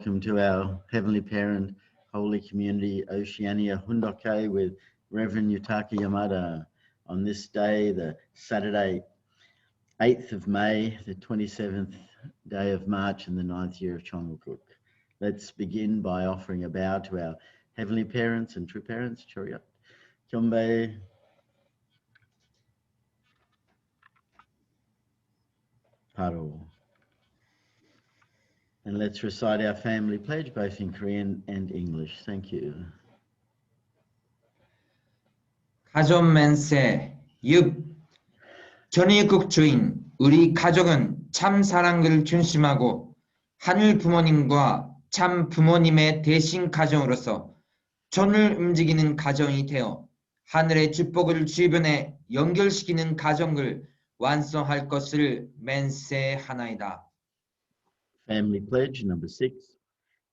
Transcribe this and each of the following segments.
welcome to our Heavenly Parent Holy Community Oceania Hundoke with Reverend Yutaka Yamada on this day, the Saturday, 8th of May, the 27th day of March in the 9th year of Cheon Jeong Gung. Let's begin by offering a bow to our Heavenly Parents and True Parents. Choriot, Kyombe, Paro. And let's recite our family pledge, both in Korean and English. Thank you. 가족 만세 6. 전의국 주인 우리 가족은 참 사랑을 중심하고 하늘 부모님과 참 부모님의 대신 가정으로서 전을 움직이는 가정이 되어 하늘의 축복을 주변에 연결시키는 가정을 완성할 것을 맹세하나이다. Family pledge number 6.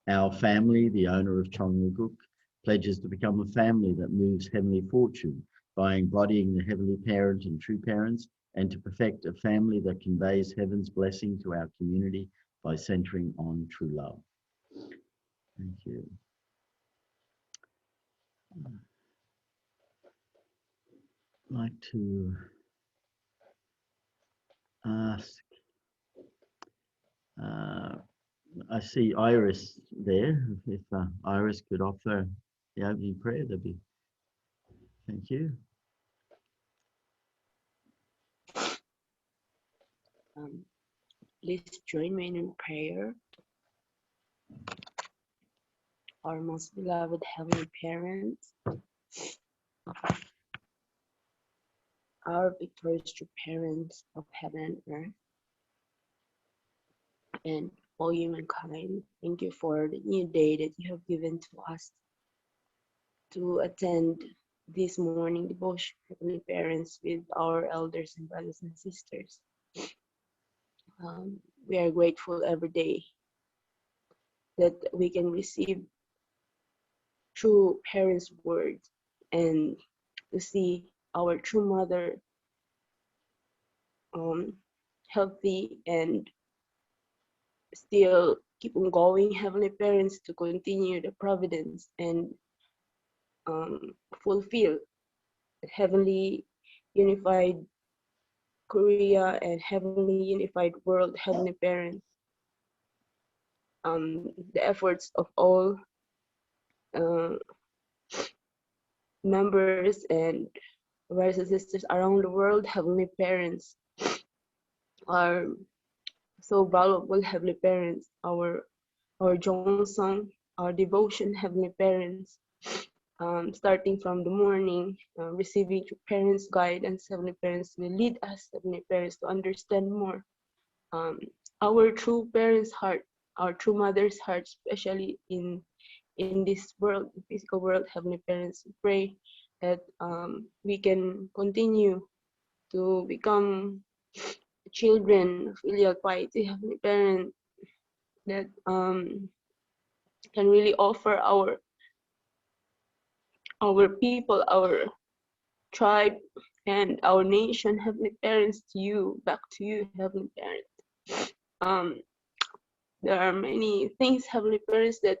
Our family, the owner of Cheon Jeong Gung, pledges to become a family that moves heavenly fortune by embodying the Heavenly Parent and True Parents, and to perfect a family that conveys heaven's blessing to our community by centering on true love. Thank you. I'd like to ask, I see Iris there. If Iris could offer the opening prayer, that'd be, thank you. Please join me in prayer. Our most beloved Heavenly Parents, our victorious true parents of heaven and earth, and all humankind, thank you for the new day that you have given to us to attend this morning devotion, Heavenly Parents, with our elders and brothers and sisters. We are grateful every day that we can receive true parents' words and to see our true mother healthy and still keep on going, Heavenly Parents, to continue the providence and fulfill the heavenly unified Korea and heavenly unified world, Heavenly Parents. The efforts of all members and brothers and sisters around the world, Heavenly Parents, are so valuable, Heavenly Parents. Our Jongsung, our devotion, Heavenly Parents, starting from the morning, receiving parents' guidance, Heavenly Parents, will lead us, Heavenly Parents, to understand more our true parents' heart, our true mother's heart, especially in this world, physical world, Heavenly Parents. We pray that we can continue to become children of filial piety, Heavenly Parent, that can really offer our people, our tribe, and our nation, Heavenly Parents, to you, back to you, Heavenly Parent. There are many things, Heavenly Parents, that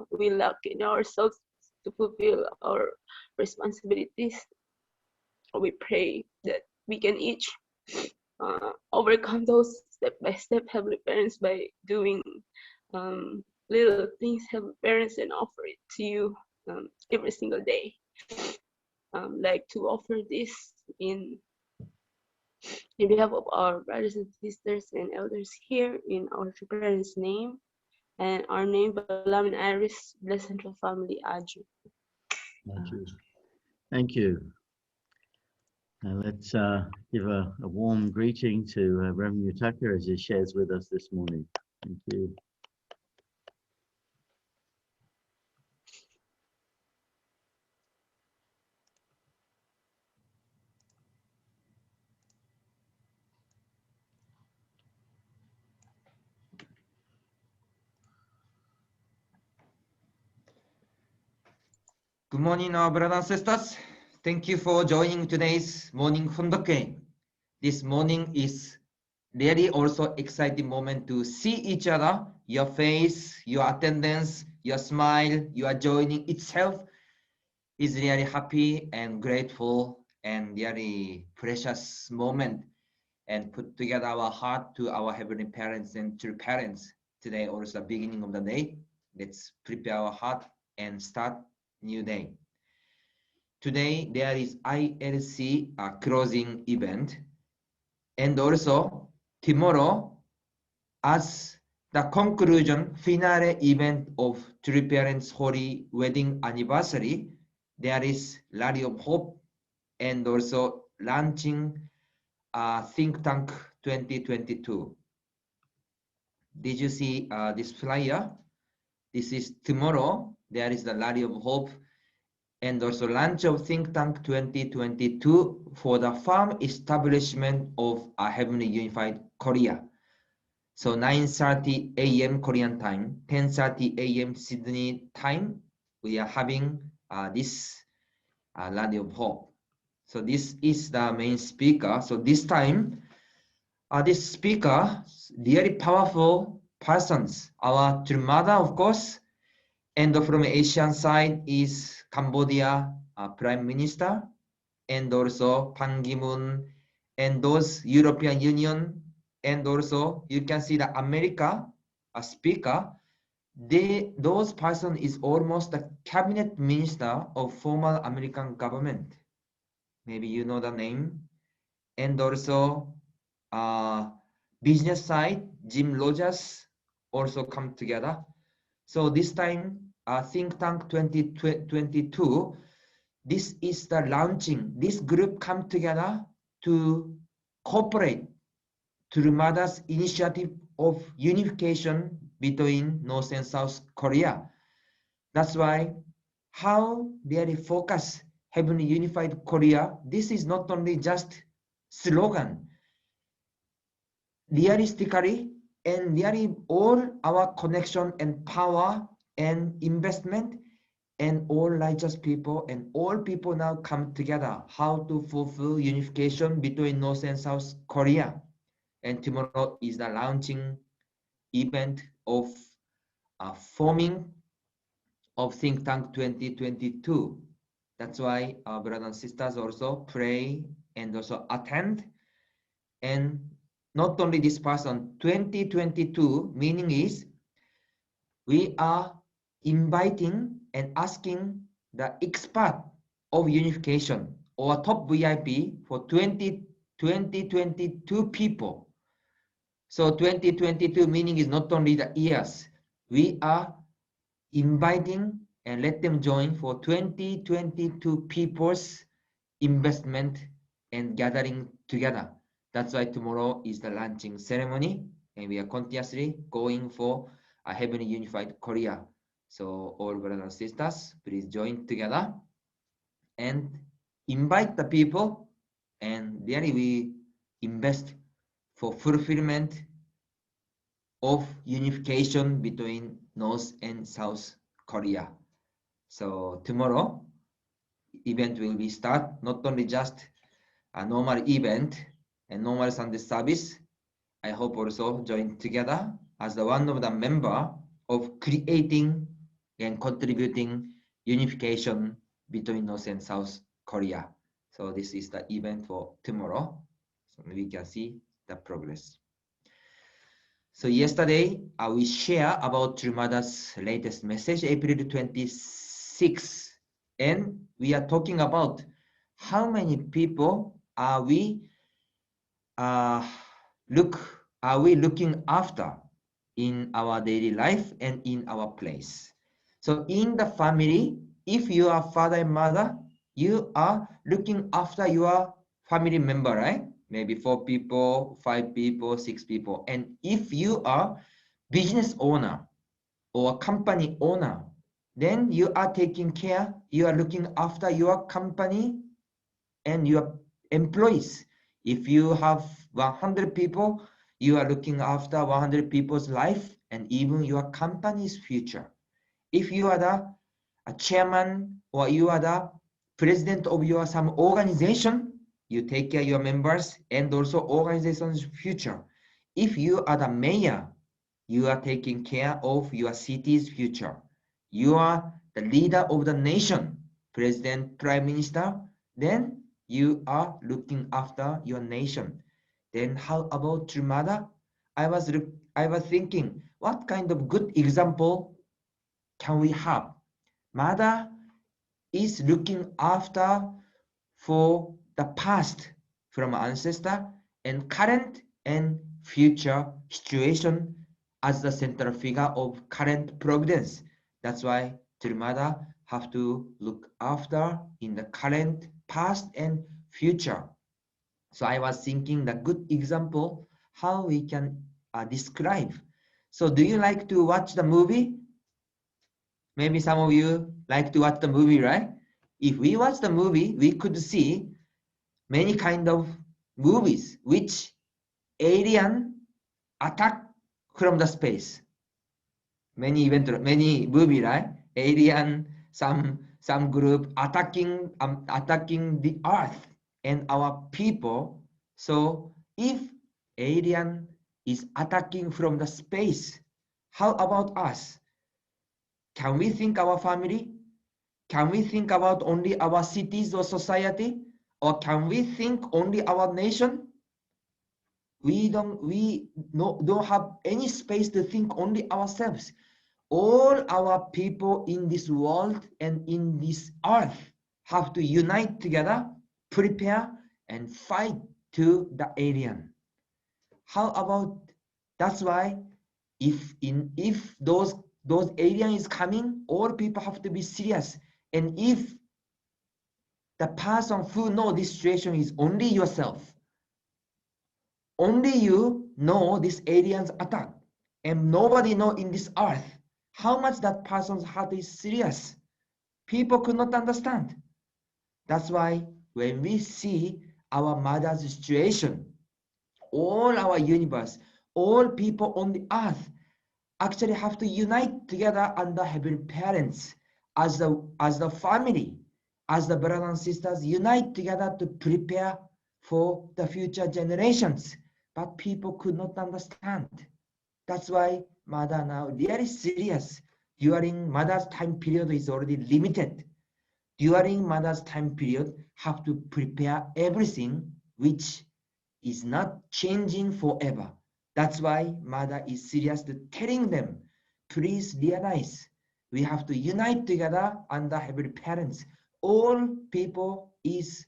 we lack in ourselves to fulfill our responsibilities. We pray that we can each overcome those step by step, Heavenly Parents, by doing little things, Heavenly Parents, and offer it to you every single day. Like to offer this in behalf of our brothers and sisters and elders here, in our true parents' name and our name, Balaam and Iris, Blessed Central Family, Aju. Thank you. Thank you. Now let's give a warm greeting to Reverend Yutaka as he shares with us this morning. Thank you. Good morning, our brothers and sisters. Thank you for joining today's morning Hundoke. This morning is really also exciting moment to see each other, your face, your attendance, your smile, your joining itself is really happy and grateful and really precious moment, and put together our heart to our heavenly parents and true parents. Today also the beginning of the day. Let's prepare our heart and start new day. Today there is ILC closing event, and also tomorrow as the conclusion finale event of True Parents Holy Wedding Anniversary, there is Rally of Hope and also launching Think Tank 2022. Did you see this flyer? This is tomorrow. There is the Rally of Hope and also launch of Think Tank 2022 for the firm establishment of a Heavenly Unified Korea. So 9:30 a.m. Korean time, 10:30 a.m. Sydney time, we are having this Rally of Hope. So this is the main speaker. So this time, this speaker, really powerful persons. Our true mother, of course, and from Asian side is Cambodia Prime Minister, and also Pan Ki-moon, and those European Union, and also you can see the America speaker. Those person is almost the cabinet minister of former American government. Maybe you know the name. And also business side, Jim Rogers also come together. So this time, Think Tank 2022, this is the launching. This group come together to cooperate to the mother's initiative of unification between North and South Korea. That's why how they focus Heavenly Unified Korea. This is not only just slogan. Realistically, and really all our connection and power and investment and all righteous people and all people now come together how to fulfill unification between North and South Korea. And tomorrow is the launching event of forming of Think Tank 2022. That's why our brothers and sisters also pray and also attend. And not only this person, 2022 meaning is we are inviting and asking the expert of unification or top VIP for 2022 people. So 2022 meaning is not only the years. We are inviting and let them join for 2022 people's investment and gathering together. That's why tomorrow is the launching ceremony, and we are continuously going for a Heavenly Unified Korea. So all brothers and sisters, please join together and invite the people, and there we invest for fulfillment of unification between North and South Korea. So tomorrow event will be start not only just a normal event and normal Sunday service. I hope also join together as the one of the member of creating and contributing unification between North and South Korea. So this is the event for tomorrow. So we can see the progress. So yesterday we share about True Mother's latest message, April 26, and we are talking about how many people are we looking after in our daily life and in our place. So in the family, if you are father and mother, you are looking after your family member, right? Maybe 4 people, 5 people, 6 people. And if you are business owner or company owner, then you are taking care, you are looking after your company and your employees. If you have 100 people, you are looking after 100 people's life and even your company's future. If you are the chairman or you are the president of your some organization, you take care of your members and also organization's future. If you are the mayor, you are taking care of your city's future. You are the leader of the nation, president, prime minister, then you are looking after your nation. Then how about your mother? I was thinking, what kind of good example can we have? Mother is looking after for the past from ancestor and current and future situation as the central figure of current providence. That's why mother have to look after in the current, past, and future. So I was thinking the good example how we can describe. So do you like to watch the movie? Maybe some of you like to watch the movie, right? If we watch the movie, we could see many kind of movies which alien attack from the space. Many movie, right? Alien, some group attacking the earth and our people. So if alien is attacking from the space, how about us? Can we think our family? Can we think about only our cities or society? Or can we think only our nation? We don't have any space to think only ourselves. All our people in this world and in this earth have to unite together, prepare and fight to the alien. How about, that's why if those alien is coming, all people have to be serious. And if the person who know this situation is only yourself, only you know this alien's attack, and nobody know in this earth how much that person's heart is serious. People could not understand. That's why when we see our mother's situation, all our universe, all people on the earth actually have to unite together under heavenly parents as the family, as the brothers and sisters unite together to prepare for the future generations. But people could not understand. That's why mother now really serious. During mother's time period is already limited. During mother's time period, have to prepare everything which is not changing forever. That's why mother is serious to telling them, please realize we have to unite together under heavenly parents. All people is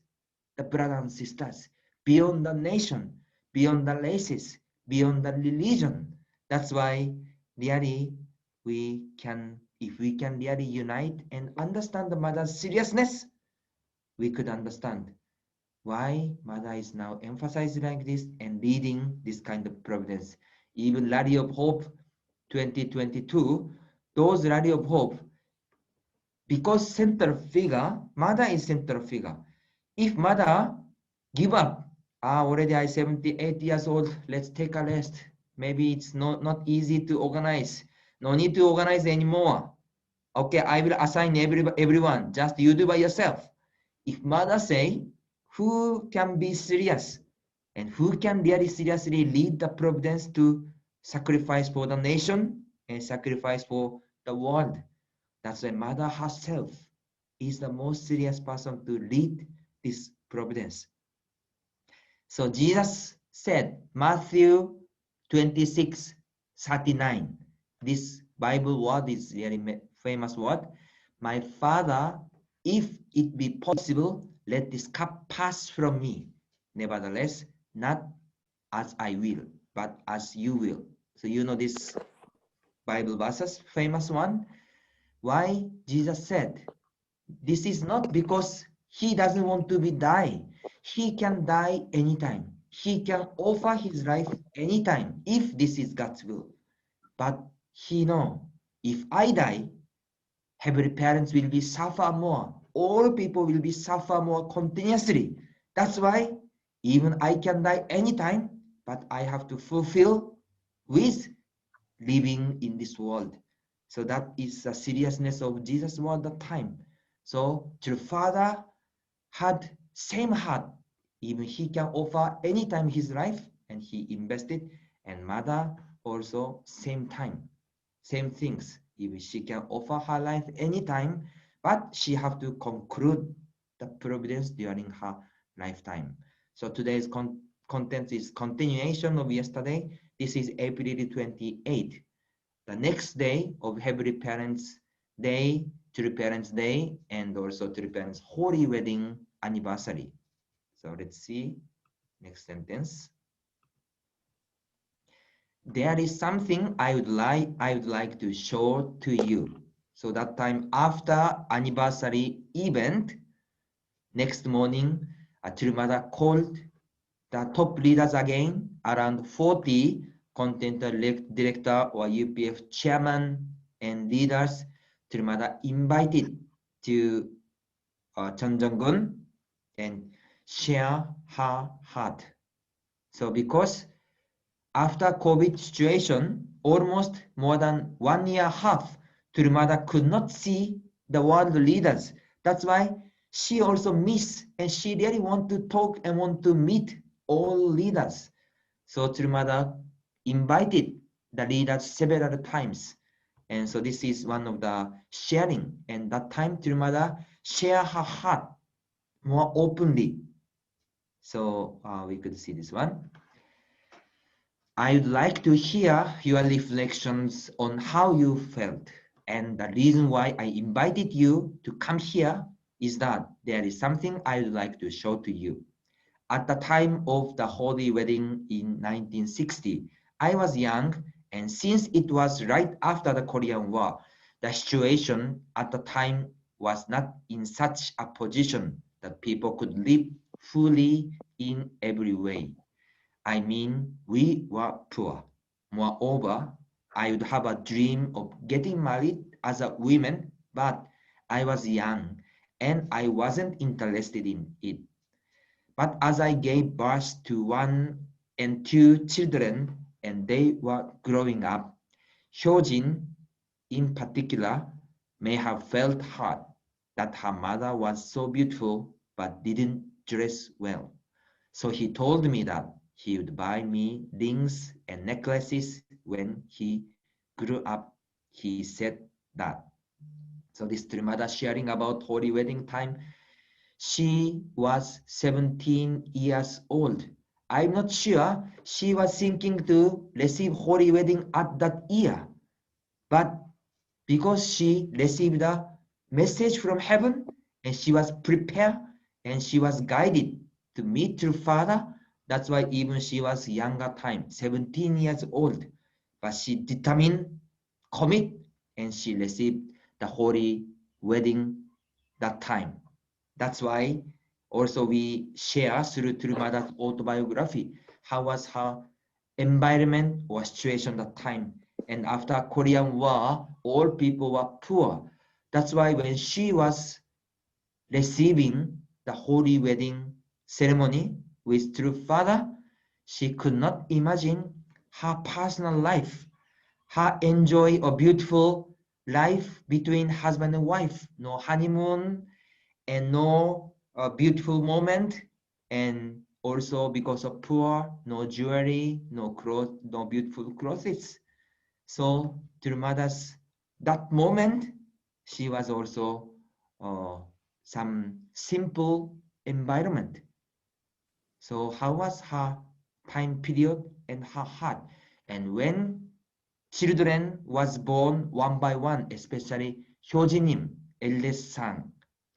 the brothers and sisters, beyond the nation, beyond the races, beyond the religion. That's why really if we can really unite and understand the mother's seriousness, we could understand why mother is now emphasizing like this and leading this kind of providence. Even Rally of Hope 2022, those Rally of Hope, because center figure, mother is center figure. If mother give up, already I 78 years old, let's take a rest. Maybe it's not easy to organize. No need to organize anymore. Okay, I will assign everyone, just you do by yourself. If mother say, who can be serious and who can really seriously lead the providence to sacrifice for the nation and sacrifice for the world? That's why mother herself is the most serious person to lead this providence. So Jesus said, Matthew 26:39. This Bible word is very famous word. My Father, if it be possible, let this cup pass from me. Nevertheless, not as I will, but as you will. So you know this Bible verses, famous one. Why Jesus said, this is not because he doesn't want to be die. He can die anytime. He can offer his life anytime if this is God's will. But he know, if I die, heavenly parents will be suffer more. All people will be suffer more continuously. That's why even I can die anytime, but I have to fulfill with living in this world. So that is the seriousness of Jesus' word at the time. So the Father had same heart. Even he can offer anytime his life, and he invested And mother also same time, same things. If she can offer her life anytime, but she have to conclude the providence during her lifetime. So today's content is continuation of yesterday. This is April 28th, the next day of Heavenly Parents Day, True Parents Day, and also True Parents Holy Wedding Anniversary. So let's see next sentence. There is something I would like to show to you. So that time after anniversary event, next morning, True Mother called the top leaders again, around 40 content director or UPF chairman and leaders. True Mother invited to Cheon Jeong Gung and share her heart. So because after COVID situation, almost more than 1 year half, True Mother could not see the world leaders. That's why she also miss and she really want to talk and want to meet all leaders. So True Mother invited the leaders several times. And so this is one of the sharing. And that time True Mother share her heart more openly. So we could see this one. I'd like to hear your reflections on how you felt. And the reason why I invited you to come here is that there is something I would like to show to you. At the time of the Holy Wedding in 1960, I was young, and since it was right after the Korean War, the situation at the time was not in such a position that people could live fully in every way. I mean, we were poor. Moreover, I would have a dream of getting married as a woman, but I was young and I wasn't interested in it. But as I gave birth to 1 and 2 children and they were growing up, Hyojin in particular may have felt hurt that her mother was so beautiful but didn't dress well. So he told me that he would buy me rings and necklaces when he grew up. He said that. So this Trimada sharing about holy wedding time, she was 17 years old. I'm not sure she was thinking to receive holy wedding at that year, but because she received a message from heaven and she was prepared and she was guided to meet her father. That's why even she was younger time, 17 years old, but she determined, commit, and she received the holy wedding that time. That's why also we share through Mother's autobiography, how was her environment or situation that time. And after Korean War, all people were poor. That's why when she was receiving the holy wedding ceremony with true father, she could not imagine her personal life, her enjoy a beautiful life between husband and wife, no honeymoon and no beautiful moment, and also because of poor, no jewelry, no clothes, no beautiful clothes. So Tirumada's that moment, she was also some simple environment. So how was her time period and her heart? And when children was born one by one, especially Hyojinim, eldest son,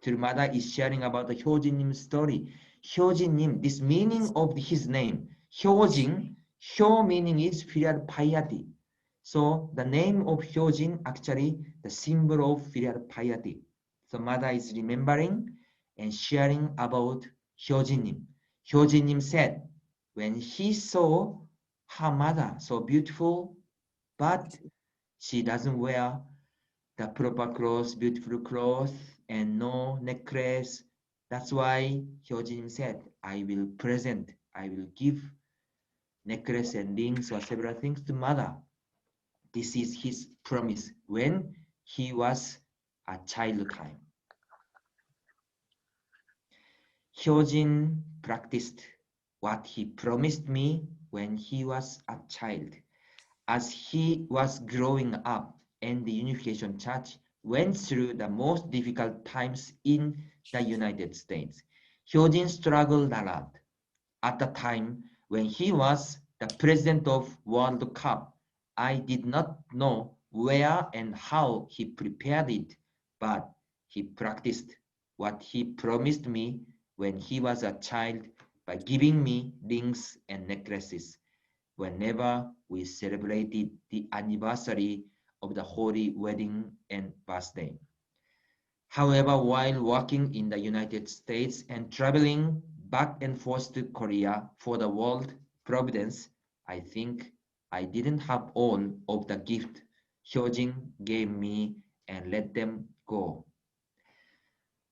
Tirumada is sharing about the Hyojinim story. Hyojinim, this meaning of his name, Hyojin, Hyo meaning is filial piety. So the name of Hyojin actually the symbol of filial piety. So mother is remembering and sharing about Hyojinim. Hyojinim said, when he saw her mother so beautiful, but she doesn't wear the proper clothes, beautiful clothes, and no necklace. That's why Hyojin said, I will give necklace and rings or several things to mother. This is his promise when he was a child time. Hyojin practiced what he promised me when he was a child. As he was growing up and the Unification Church went through the most difficult times in the United States, Hyojin struggled a lot. At the time when he was the president of World Cup, I did not know where and how he prepared it, but he practiced what he promised me when he was a child by giving me rings and necklaces whenever we celebrated the anniversary of the holy wedding and birthday. However, while working in the United States and traveling back and forth to Korea for the World Providence, I think I didn't have all of the gift Hyojin gave me and let them go.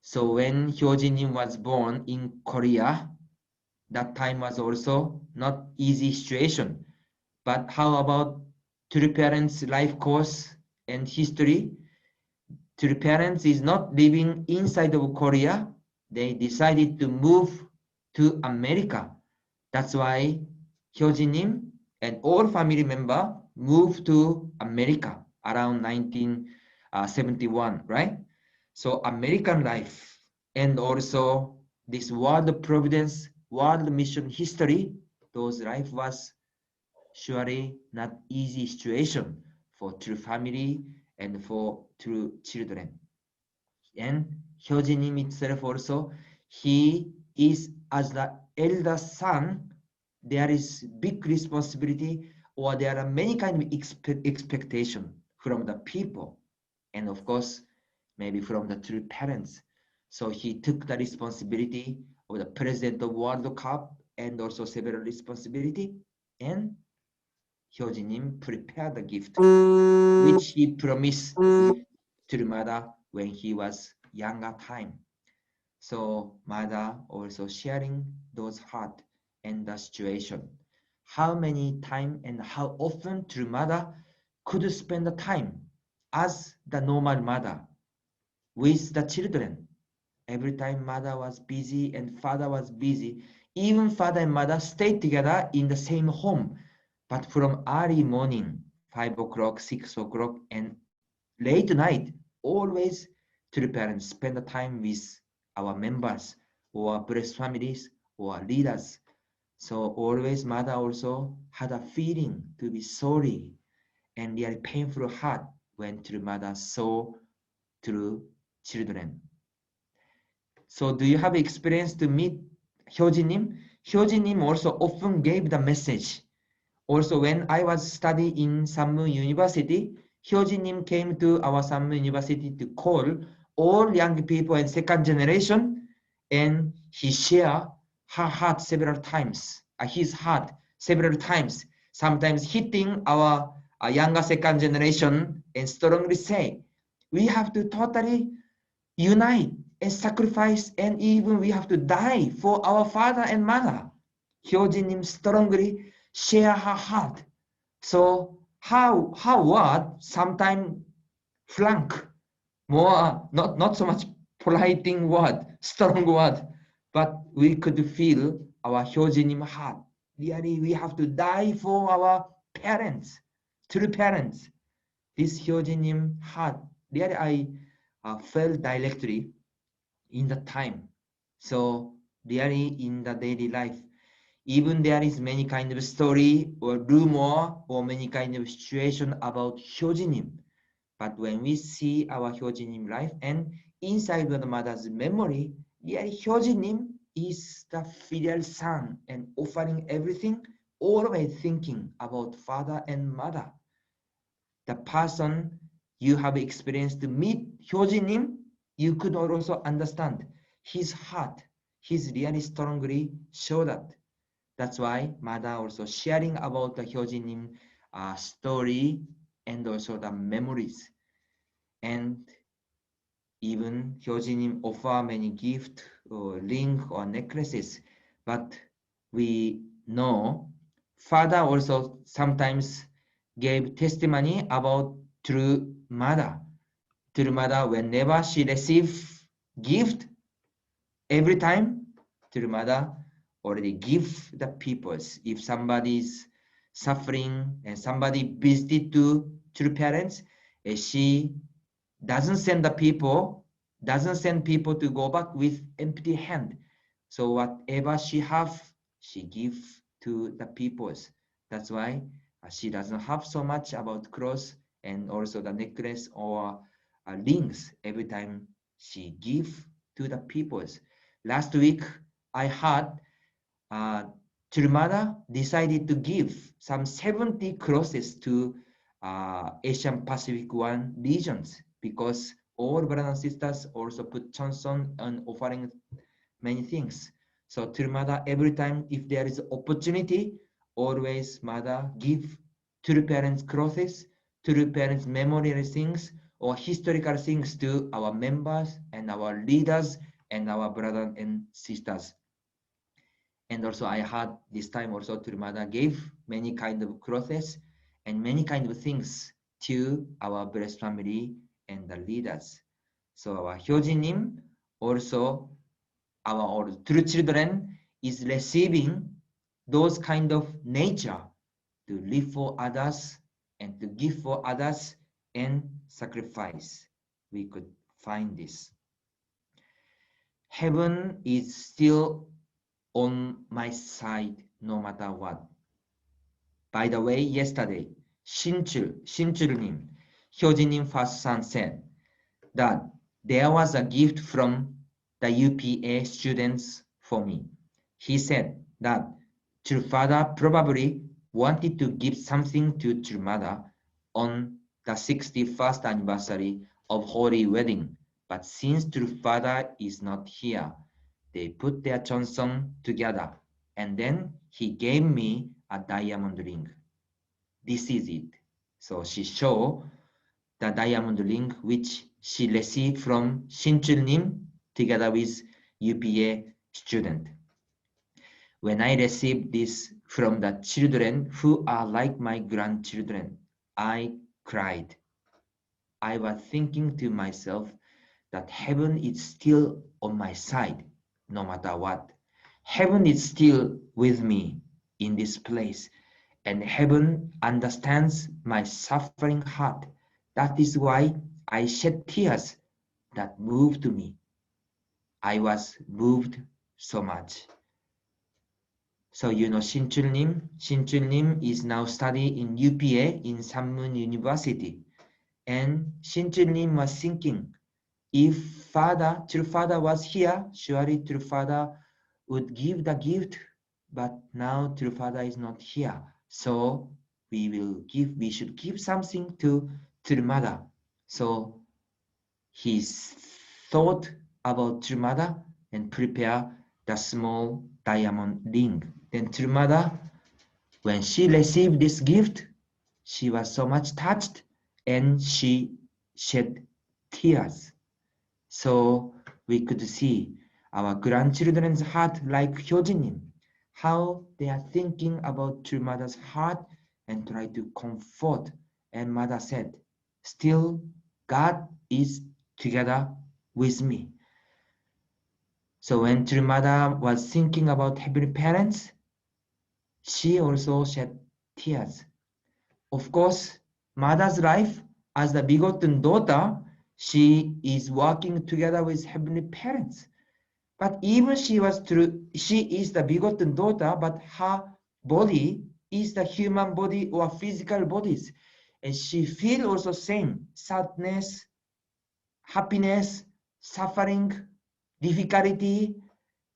So when Hyojin was born in Korea, that time was also not easy situation. But how about true parents' life course and history? True parents is not living inside of Korea. They decided to move to America. That's why Hyojin and all family member moved to America around 1971, right? So American life and also this world providence, world mission history, those life was surely not easy situation for true family and for true children. And Hyojin itself also, he is as the elder son, there is big responsibility or there are many kind of expectation from the people and of course maybe from the true parents. So he took the responsibility of the president of World Cup and also several responsibility, and Hyojin prepared the gift which he promised to the mother when he was younger time. So mother also sharing those heart and the situation. How many time and how often true mother could spend the time as the normal mother with the children. Every time mother was busy and father was busy, even father and mother stayed together in the same home. But from early morning, 5 o'clock, 6 o'clock, and late night, always to the parents spend the time with our members or blessed families or leaders. So always mother also had a feeling to be sorry and really painful heart when the mother saw through children. So do you have experience to meet Hyojin-nim? Hyojin-nim also often gave the message. Also, when I was studying in Sammu University, Hyojin-nim came to our Sammu University to call all young people and second generation, and he shared her heart several times, his heart several times, sometimes hitting our younger second generation and strongly say, we have to totally unite and sacrifice, and even we have to die for our father and mother. Hyojin-nim strongly share her heart. So how word sometimes frank, more not so much polite word, strong word, but we could feel our Hyojin-nim heart. Really, we have to die for our parents, true parents. This Hyojin-nim heart, really I felt directly in the time. So really in the daily life, even there is many kind of story or rumor or many kind of situation about Hyojin-nim. But when we see our Hyojin-nim life and inside of the mother's memory, really Hyojin-nim is the filial son and offering everything, always thinking about father and mother. The person you have experienced to meet Hyojin-nim, you could also understand his heart. He's really strongly show that. That's why mother also sharing about the Hyojin-nim story and also the memories. And even Hyojin-nim offer many gifts or ring or necklaces. But we know father also sometimes gave testimony about true mother. True mother, whenever she receive gift, every time true mother already give the peoples. If somebody's suffering and somebody visited to the parents, she doesn't send people to go back with empty hand. So whatever she have, she give to the peoples. That's why she doesn't have so much about clothes and also the necklace or rings. Every time she give to the peoples. Last week I heard Chulmada decided to give some 70 crosses to Asian Pacific one regions, because all brothers and sisters also put chanson and offering many things. So Chulmada, every time if there is opportunity, always mother give to the parents crosses, to the parents memorial things or historical things to our members and our leaders and our brothers and sisters. And also I had this time also Turmada gave many kind of clothes and many kind of things to our blessed family and the leaders. So our Hyojinim, also our true children, is receiving those kind of nature to live for others and to give for others and sacrifice. We could find this. Heaven is still on my side no matter what. By the way, yesterday, Shinchul님, Hyojinim first son said that there was a gift from the UPA students for me. He said that Chulfather probably wanted to give something to Chulmada on the 61st anniversary of Holy Wedding, but since Chulfather is not here, they put their chanson together, and then he gave me a diamond ring. This is it. So she showed the diamond ring which she received from Shinchulnim together with UPA student. When I received this from the children who are like my grandchildren, I cried. I was thinking to myself that heaven is still on my side, no matter what. Heaven is still with me in this place, and heaven understands my suffering heart. That is why I shed tears that moved me. I was moved so much. So you know Shinchulnim is now studying in UPA in Sammun University. And Shinchulnim was thinking, if True Father was here, surely True Father would give the gift, but now True Father is not here. So we should give something to True Mother. So he thought about True Mother and prepare the small diamond ring. Then True Mother, when she received this gift, she was so much touched and she shed tears. So we could see our grandchildren's heart like Hyojinim, how they are thinking about True Mother's heart and try to comfort. And Mother said, still God is together with me. So when True Mother was thinking about Heavenly Parents, she also shed tears. Of course, Mother's life as the begotten daughter, she is working together with Heavenly Parents. But even she is the begotten daughter, but her body is the human body or physical bodies. And she feels also same sadness, happiness, suffering, difficulty,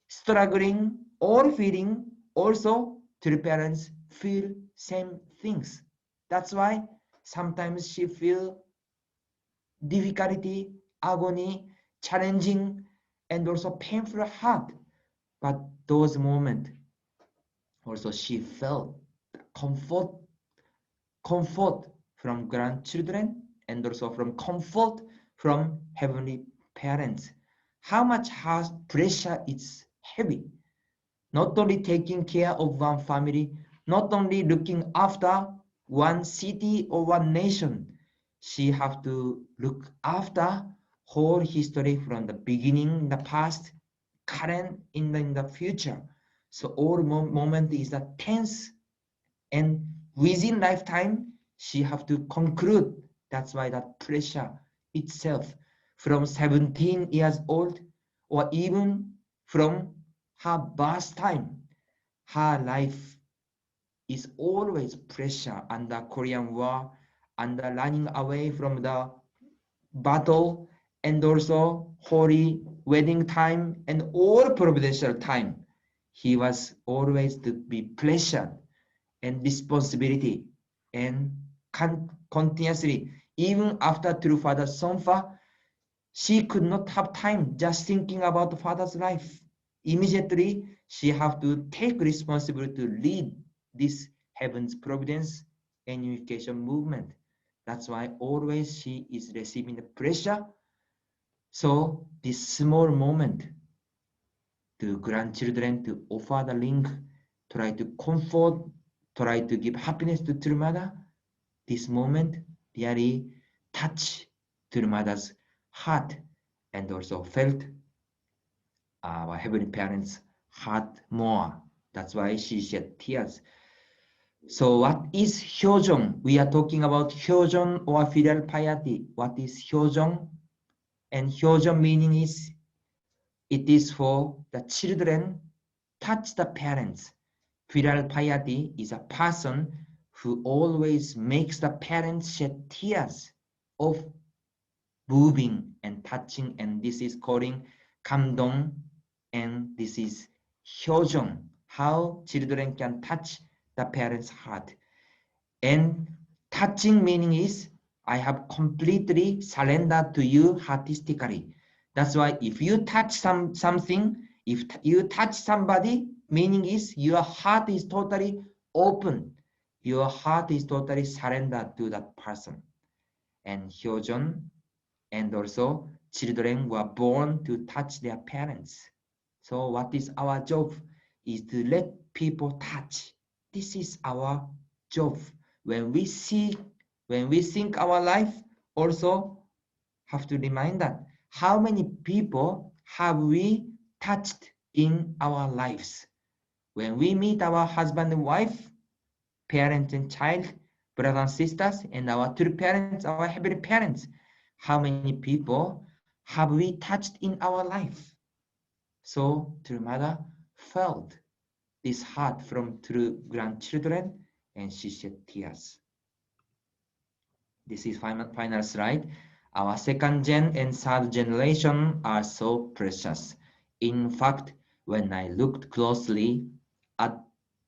struggling, all feeling. Also, true parents feel same things. That's why sometimes she feel difficulty, agony, challenging, and also painful heart. But those moments, also she felt comfort from grandchildren and also from comfort from Heavenly Parents. How much has pressure is heavy. Not only taking care of one family, not only looking after one city or one nation, she have to look after whole history from the beginning, the past, current, in the future. So all moment is a tense, and within lifetime, she have to conclude. That's why that pressure itself from 17 years old, or even from her birth time, her life is always pressure under Korean War, under running away from the battle, and also holy wedding time and all providential time. He was always to be pressured and responsibility and continuously. Even after true father Sonfa, she could not have time just thinking about the father's life. Immediately, she have to take responsibility to lead this heaven's providence and unification movement. That's why always she is receiving the pressure. So this small moment to grandchildren to offer the link, try to comfort, try to give happiness to true mother, this moment really touch true mother's heart and also felt our heavenly parents' heart more. That's why she shed tears. So what is Hyojong? We are talking about Hyojong or filial piety. What is Hyojong? And Hyojong meaning is, it is for the children touch the parents. Filial piety is a person who always makes the parents shed tears of moving and touching, and this is calling 감동, and this is Hyojong, how children can touch the parents' heart. And touching meaning is, I have completely surrendered to you artistically. That's why if you touch something, if you touch somebody, meaning is your heart is totally open. Your heart is totally surrendered to that person. And Hyojong, and also children were born to touch their parents. So what is our job is to let people touch. This is our job. When we think our life, also have to remind that how many people have we touched in our lives. When we meet our husband and wife, parents and child, brothers and sisters, and our true parents, our heavenly parents, how many people have we touched in our life? So true mother felt this heart from true grandchildren, and she shed tears. This is final slide. Our second gen and third generation are so precious. In fact, when I looked closely at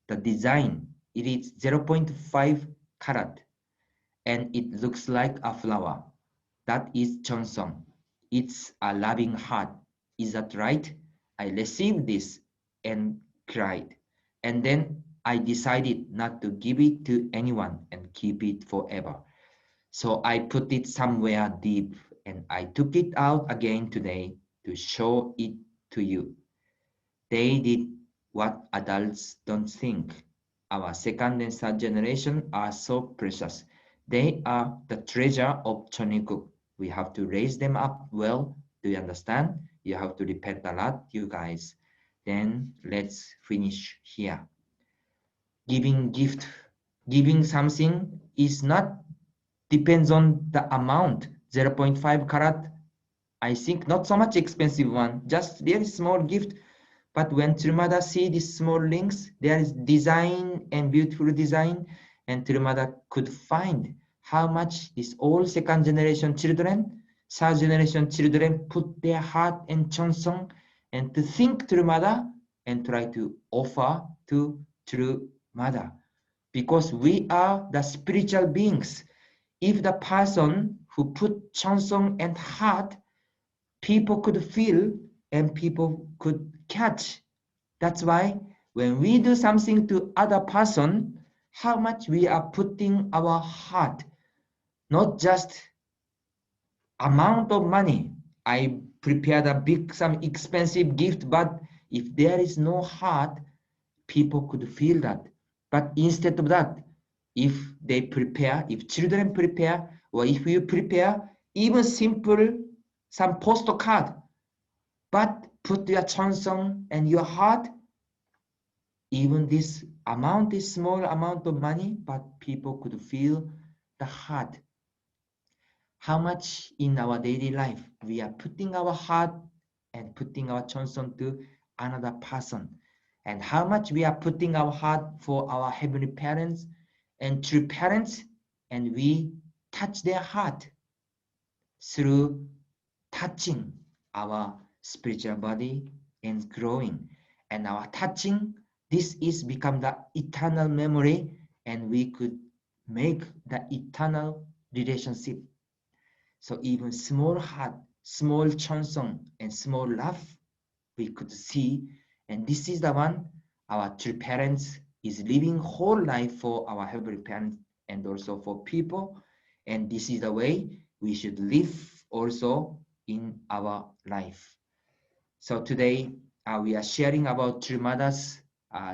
the design, it is 0.5 carat, and it looks like a flower. That is Cheon. It's a loving heart. Is that right? I received this and cried. And then I decided not to give it to anyone and keep it forever. So I put it somewhere deep, and I took it out again today to show it to you. They did what adults don't think. Our second and third generation are so precious. They are the treasure of Cheon. We have to raise them up well. Do you understand? You have to repent a lot, you guys. Then let's finish here. Giving gift, giving something is not depends on the amount. 0.5 carat, I think not so much expensive one, just very small gift. But when Trumada see these small links, there is design and beautiful design, and Trumada could find how much this all second generation children, third generation children put their heart and Cheon, and to think Trumada and try to offer to True Mother. Because we are the spiritual beings. If the person who put Cheon and heart, people could feel and people could catch. That's why when we do something to other person, how much we are putting our heart, not just amount of money. I prepared a big, some expensive gift, but if there is no heart, people could feel that. But instead of that, if they prepare, if children prepare, or if you prepare, even simple, some postcard, but put your Cheon and your heart, Even this amount is small amount of money, but people could feel the heart. How much in our daily life we are putting our heart and putting our Cheon to another person, and how much we are putting our heart for our heavenly parents and true parents, and we touch their heart through touching our spiritual body and growing. And our touching, this is become the eternal memory, and we could make the eternal relationship. So even small heart, small Cheon and small love, we could see. And this is the one our true parents is living whole life for our heavenly parents and also for people. And this is the way we should live also in our life. So today we are sharing about True Mother's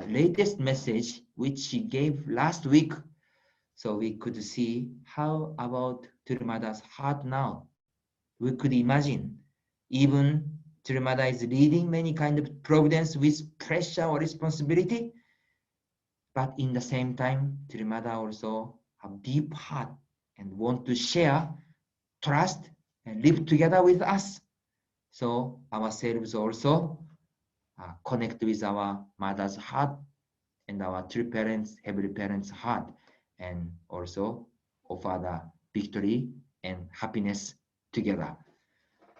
latest message, which she gave last week. So we could see how about True Mother's heart now. We could imagine even True Mother is leading many kind of providence with pressure or responsibility, but in the same time, True Mother also have deep heart and want to share, trust, and live together with us. So ourselves also connect with our mother's heart and our true parents, heavenly parents' heart, and also offer the victory and happiness together.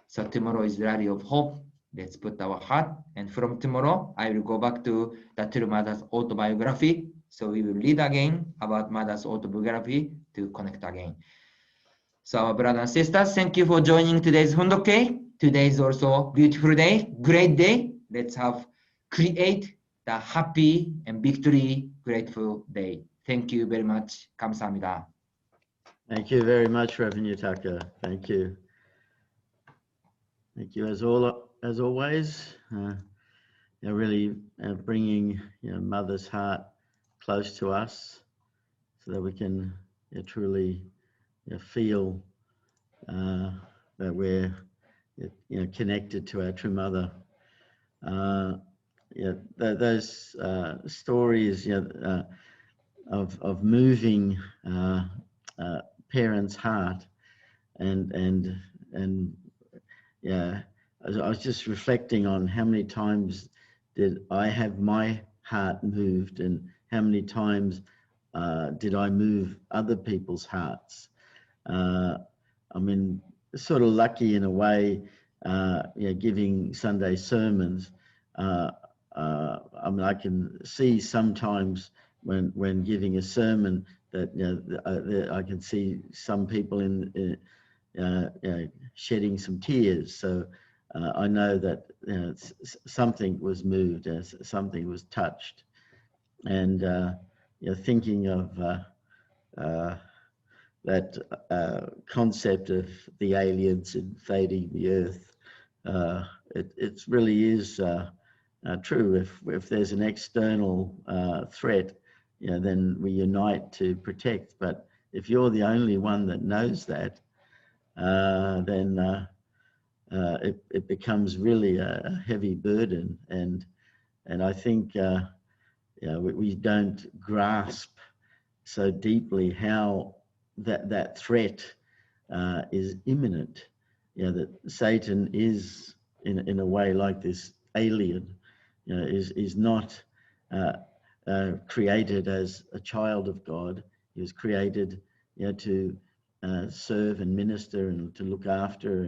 So tomorrow is the rally of hope. Let's put our heart. And from tomorrow, I will go back to the True Mother's autobiography. So we will read again about Mother's autobiography to connect again. So our brothers and sisters, thank you for joining today's Hondoke. Today is also a beautiful day, great day. Let's have create the happy and victory grateful day. Thank you very much. 감사합니다. Thank you very much, Reverend Yutaka. Thank you. Thank you as always. Really bringing Mother's heart close to us, so that we can truly feel that we're connected to our true Mother. Those stories of moving parents' heart, and yeah, I was just reflecting on how many times did I have my heart moved, and how many times did I move other people's hearts. I mean, sort of lucky in a way, giving Sunday sermons. I mean, I can see sometimes when giving a sermon that I can see some people in shedding some tears. So I know that something was moved, something was touched, and thinking of that concept of the aliens invading the earth. It really is true. If there's an external threat, then we unite to protect. But if you're the only one that knows that, then it becomes really a heavy burden. And I think we don't grasp so deeply how that threat is imminent. That Satan is in a way like this alien, is not created as a child of God. He was created to serve and minister and to look after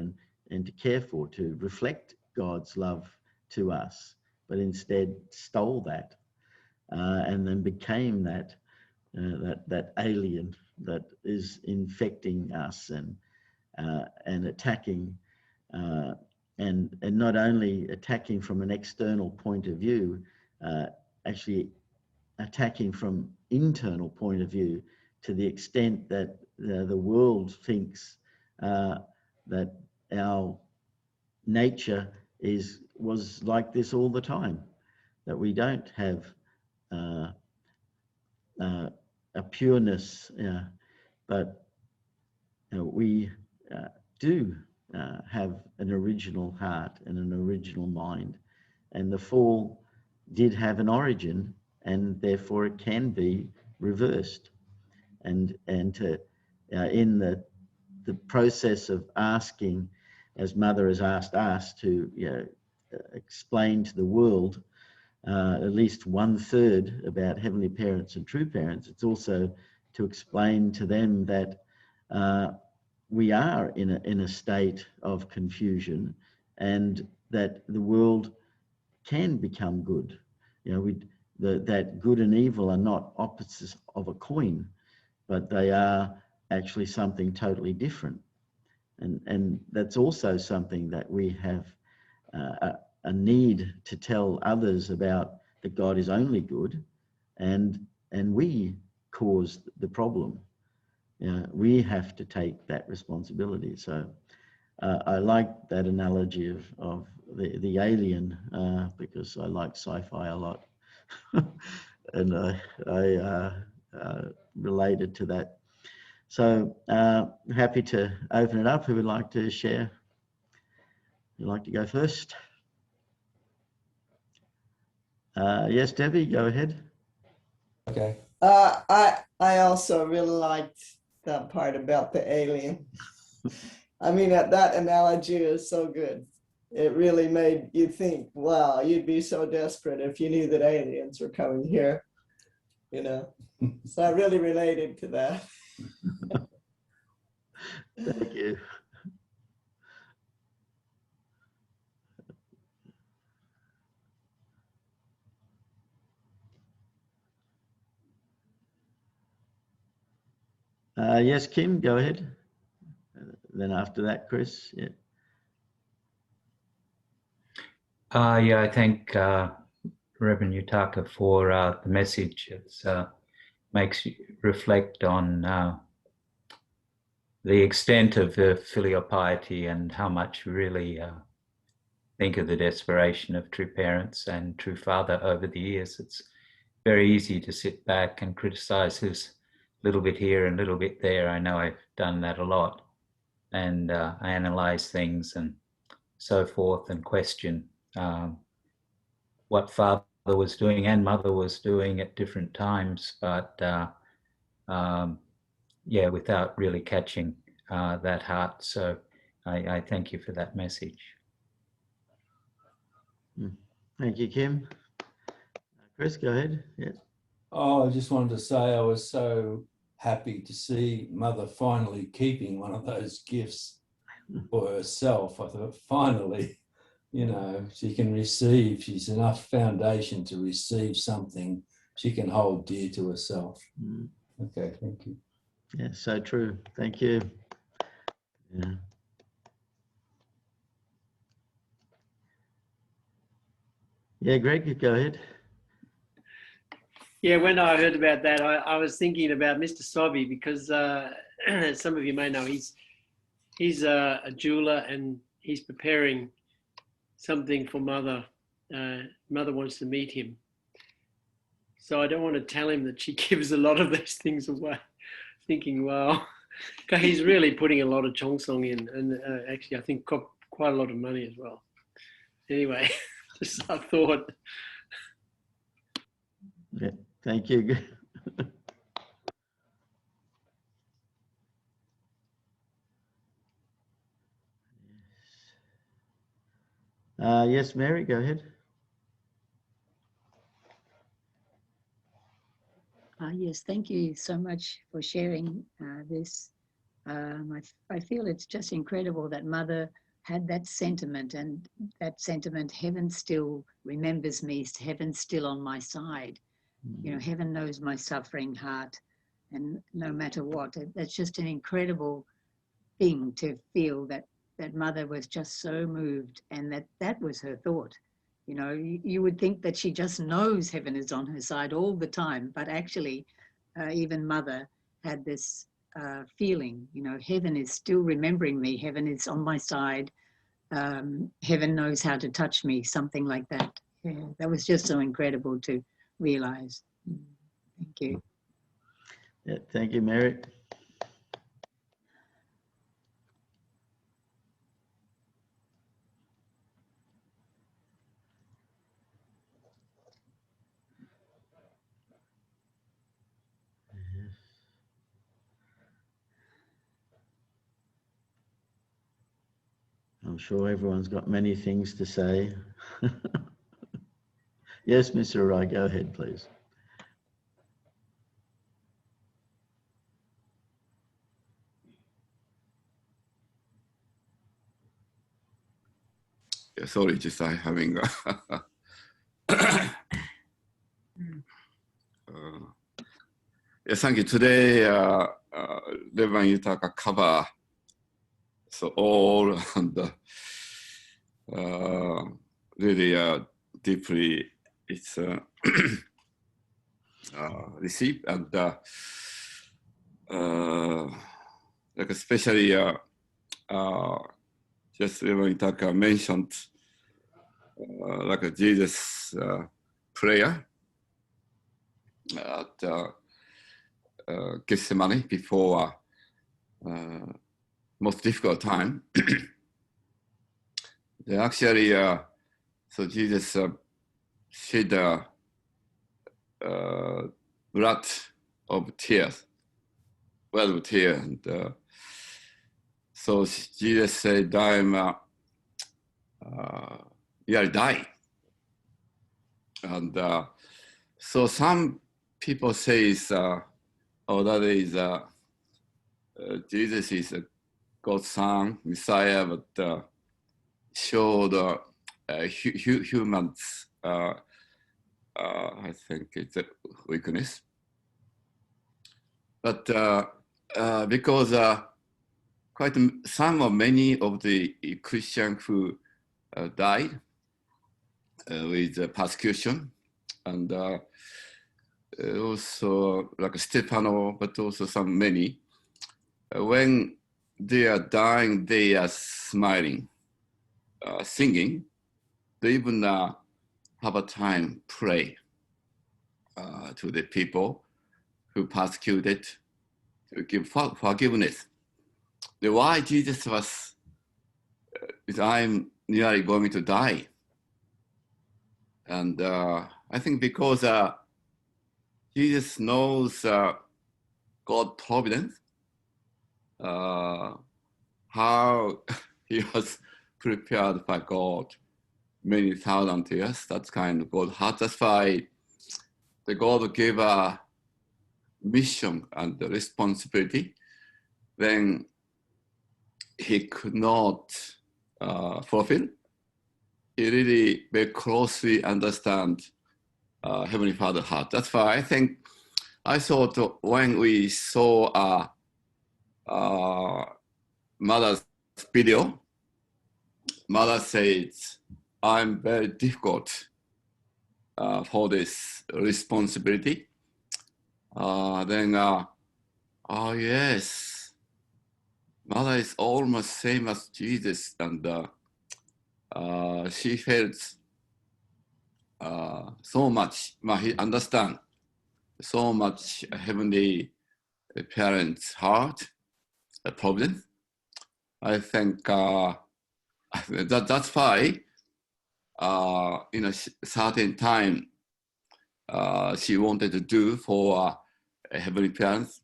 and to care for, to reflect God's love to us, but instead stole that and then became that alien that is infecting us and attacking, and not only attacking from an external point of view, actually attacking from internal point of view, to the extent that the world thinks that our nature was like this all the time, that we don't have a pureness, but we do have an original heart and an original mind. And the fall did have an origin, and therefore it can be reversed. And to in the process of asking, as Mother has asked us to explain to the world at least 1/3 about heavenly parents and true parents, it's also to explain to them that we are in a state of confusion, and that the world can become good. That good and evil are not opposites of a coin, but they are actually something totally different. And that's also something that we have a need to tell others about, that God is only good, and we cause the problem. We have to take that responsibility. So I like that analogy of the alien, because I like sci-fi a lot. And I related to that. So happy to open it up. Who would like to share? You'd like to go first? Yes, Debbie, go ahead. Okay. I also really liked that part about the alien. I mean, that analogy is so good. It really made you think, wow, you'd be so desperate if you knew that aliens were coming here, So I really related to that. Thank you. Yes, Kim, go ahead. Then after that, Chris. Yeah. I thank Reverend Yutaka for the message. It makes you reflect on the extent of the filial piety and how much we really think of the desperation of true parents and true father over the years. It's very easy to sit back and criticize who's a little bit here and a little bit there. I know I've done that a lot, and I analyze things and so forth and question what father was doing and mother was doing at different times, but without really catching that heart. So I thank you for that message. Thank you, Kim. Chris, go ahead. Yeah. Oh, I just wanted to say I was so happy to see Mother finally keeping one of those gifts for herself. I thought, finally, she can receive. She's enough foundation to receive something she can hold dear to herself. Okay, thank you. Yeah, so true. Thank you. Yeah. Yeah, Greg, you go ahead. Yeah, when I heard about that, I was thinking about Mr. Sobby, because as some of you may know, he's a jeweler and he's preparing something for Mother. Mother wants to meet him. So I don't want to tell him that she gives a lot of those things away. Thinking, wow, he's really putting a lot of Chongsong in, and actually I think quite a lot of money as well. Anyway, just a thought. Yeah, thank you. Yes, Mary, go ahead. Yes, thank you so much for sharing this. I feel it's just incredible that Mother had that sentiment, and that sentiment, heaven still remembers me, heaven's still on my side. Heaven knows my suffering heart, and no matter what, that's just an incredible thing to feel, that Mother was just so moved, and that was her thought. You would think that she just knows heaven is on her side all the time, but actually even Mother had this feeling, heaven is still remembering me, heaven is on my side, heaven knows how to touch me, something like that. Yeah, that was just so incredible to realize. Thank you. Yeah, thank you, Mary. I'm sure everyone's got many things to say. Yes, Mr. Arai, go ahead, please. Yeah, sorry, just I having yeah, thank you. Today, Reverend Yutaka cover so all and really deeply it's received and like especially just Reverend Yutaka mentioned like a Jesus prayer at Gethsemane before most difficult time. They actually, so Jesus shed blood of tears, well of tears, and so Jesus said, "I'm nearly die," and so some people say, "Oh, that is Jesus is God's son, Messiah," but showed humans. I think it's a weakness, but because quite some or many of the Christians who died with persecution, and also like Stefano, but also some many, when they are dying, they are smiling, singing. They even have a time pray to the people who persecuted to give forgiveness. The why Jesus was, I'm nearly going to die. And I think because Jesus knows God's providence, how he was prepared by God many thousand years. That's kind of God's heart. That's why the God gave a mission and the responsibility when he could not fulfill. He really very closely understand Heavenly Father's heart. That's why I think I thought when we saw mother's video, mother says, "I'm very difficult for this responsibility." Then, oh yes, mother is almost same as Jesus, and she felt so much. He understand so much heavenly parents' heart, problem. I think that's why in a certain time she wanted to do for heavenly parents,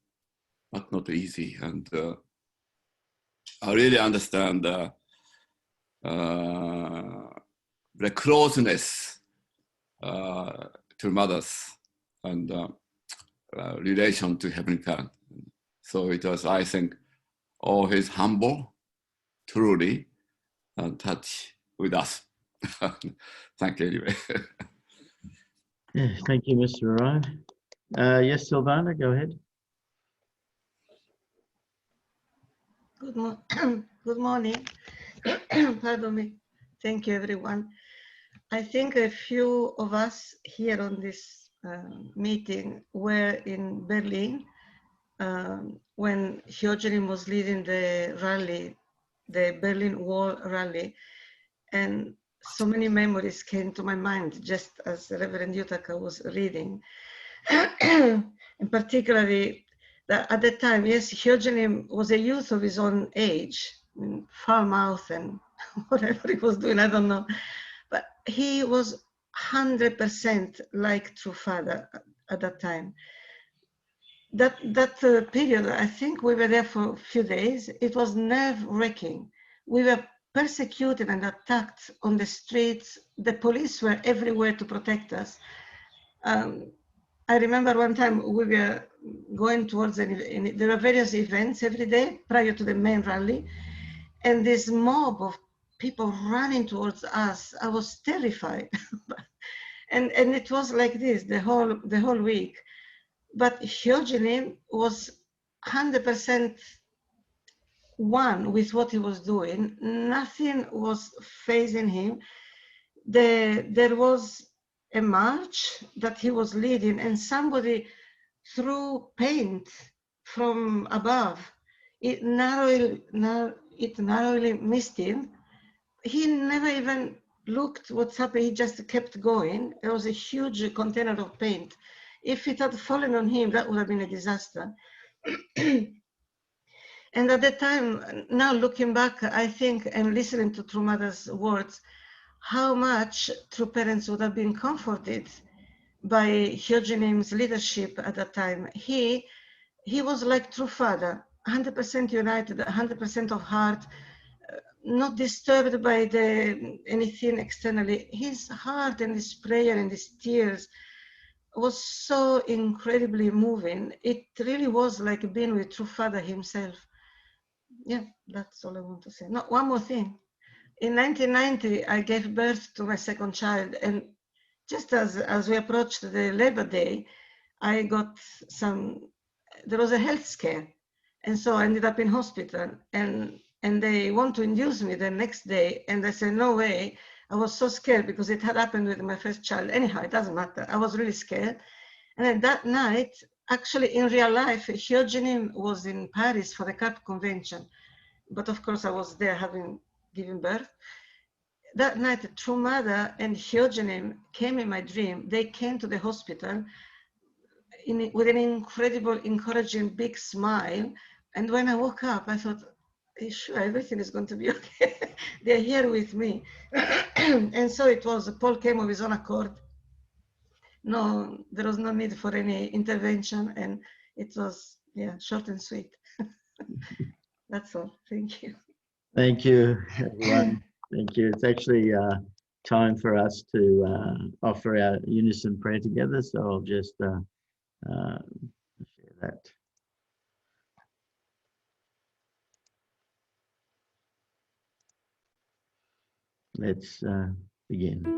but not easy. And I really understand the closeness to mothers and relation to heavenly parents. So it was, I think, always humble, truly, and touch with us. Thank you anyway. Yeah, thank you, Mr. Arai. Yes, Silvana, go ahead. Good morning. Pardon me. Thank you, everyone. I think a few of us here on this meeting were in Berlin when Cheon Jeong Gung was leading the rally, the Berlin Wall rally, and so many memories came to my mind just as Reverend Yutaka was reading. And particularly that at the time, yes, Cheon Jeong Gung was a youth of his own age, I mean, foul mouth and whatever he was doing, I don't know. But he was 100% like true father at that time. That period, I think we were there for a few days. It was nerve-wracking. We were persecuted and attacked on the streets. The police were everywhere to protect us. I remember one time we were going towards there were various events every day prior to the main rally, and this mob of people running towards us. I was terrified, and it was like this the whole week. But Hyojin was 100% one with what he was doing. Nothing was phasing him. There was a march that he was leading, and somebody threw paint from above. It narrowly missed him. He never even looked what's happening. He just kept going. There was a huge container of paint. If it had fallen on him, that would have been a disaster. And at the time, now looking back, I think, and listening to True Mother's words, how much True Parents would have been comforted by Hyojin's leadership at that time. He was like True Father, 100% united, 100% of heart, not disturbed by anything externally. His heart and his prayer and his tears was so incredibly moving. It really was like being with True Father himself. Yeah, that's all I want to say. No, one more thing. In 1990, I gave birth to my second child, and just as we approached the Labor Day, I got there was a health scare, and so I ended up in hospital, and they want to induce me the next day, and I said, no way. I was so scared because it had happened with my first child. Anyhow, it doesn't matter. I was really scared. And then that night, actually in real life, Hyojin was in Paris for the CAP convention. But of course, I was there having given birth. That night, True Mother and Hyojin came in my dream. They came to the hospital with an incredible, encouraging, big smile. And when I woke up, I thought, sure, everything is going to be okay. They're here with me. And so it was, Paul came of his own accord. No, there was no need for any intervention. And it was, yeah, short and sweet. That's all. Thank you. Thank you, everyone. Thank you. It's actually time for us to offer our unison prayer together. So I'll just share that. Let's begin.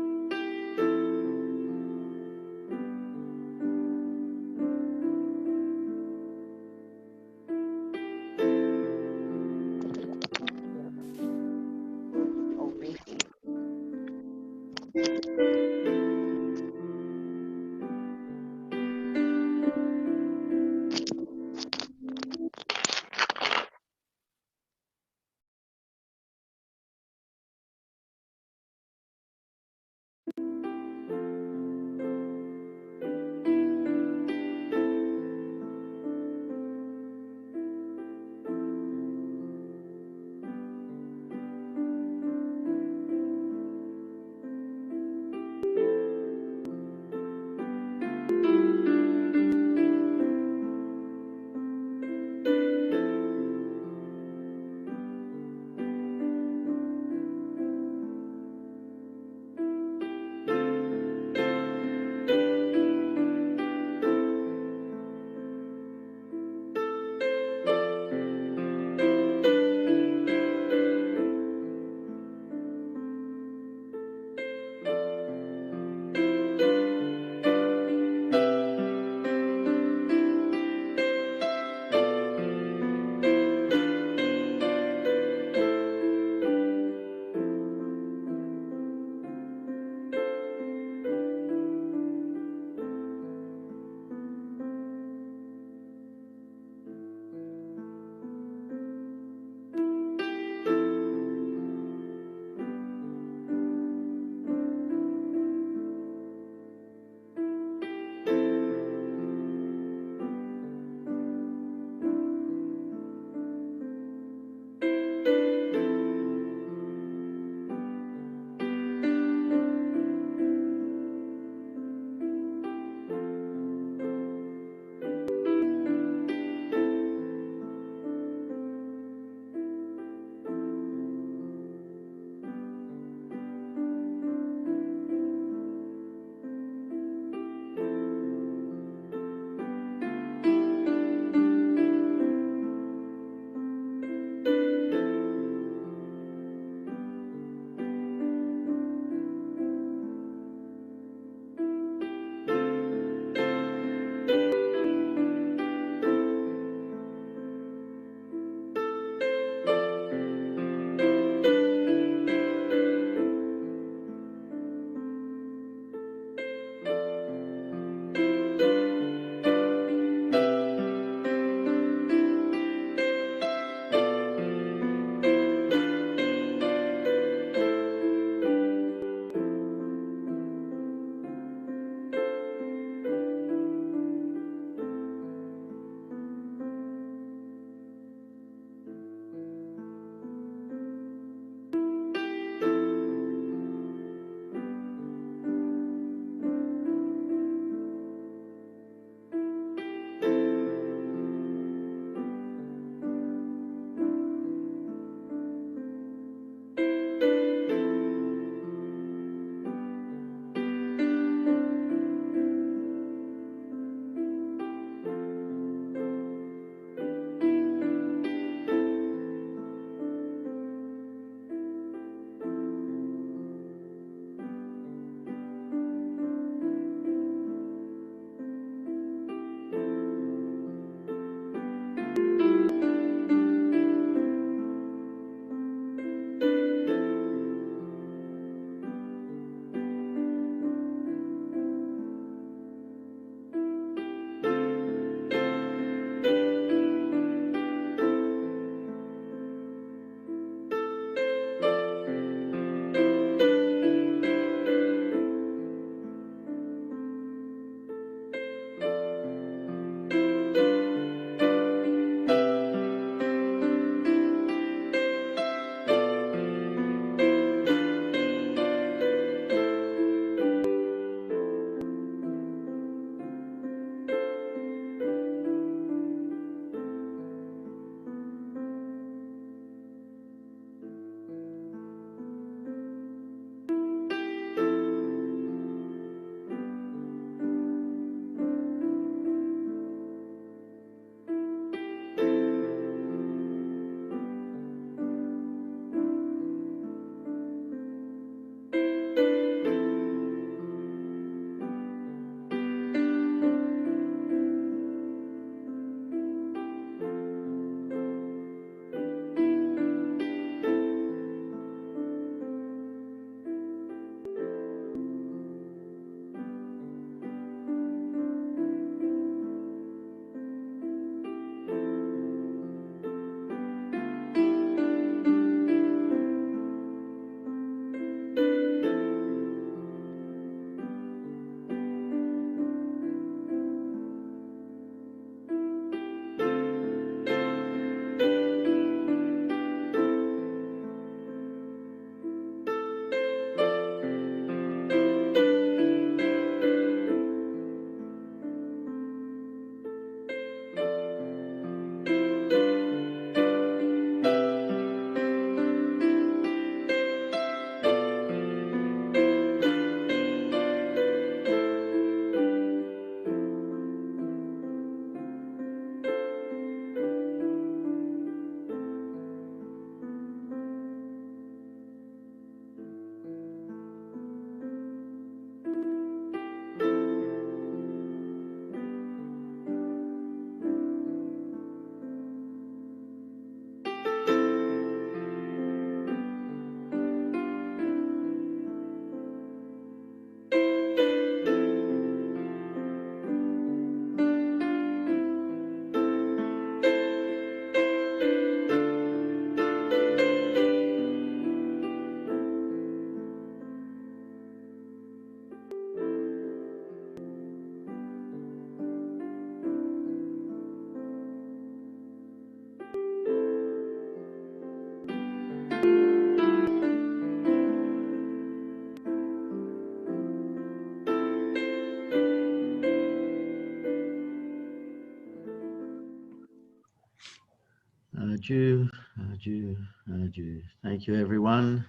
Adieu, adieu, adieu. Thank you, everyone,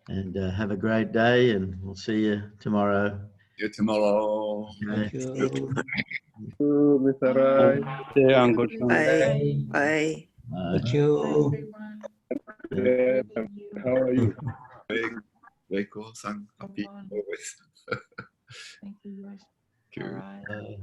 and have a great day, and we'll see you tomorrow. See you tomorrow. Okay. Thank you. Mr. Rai. Bye. Bye. Thank you. Yeah, how are you? Reiko-san, happy always. Thank you. Thank you. Bye.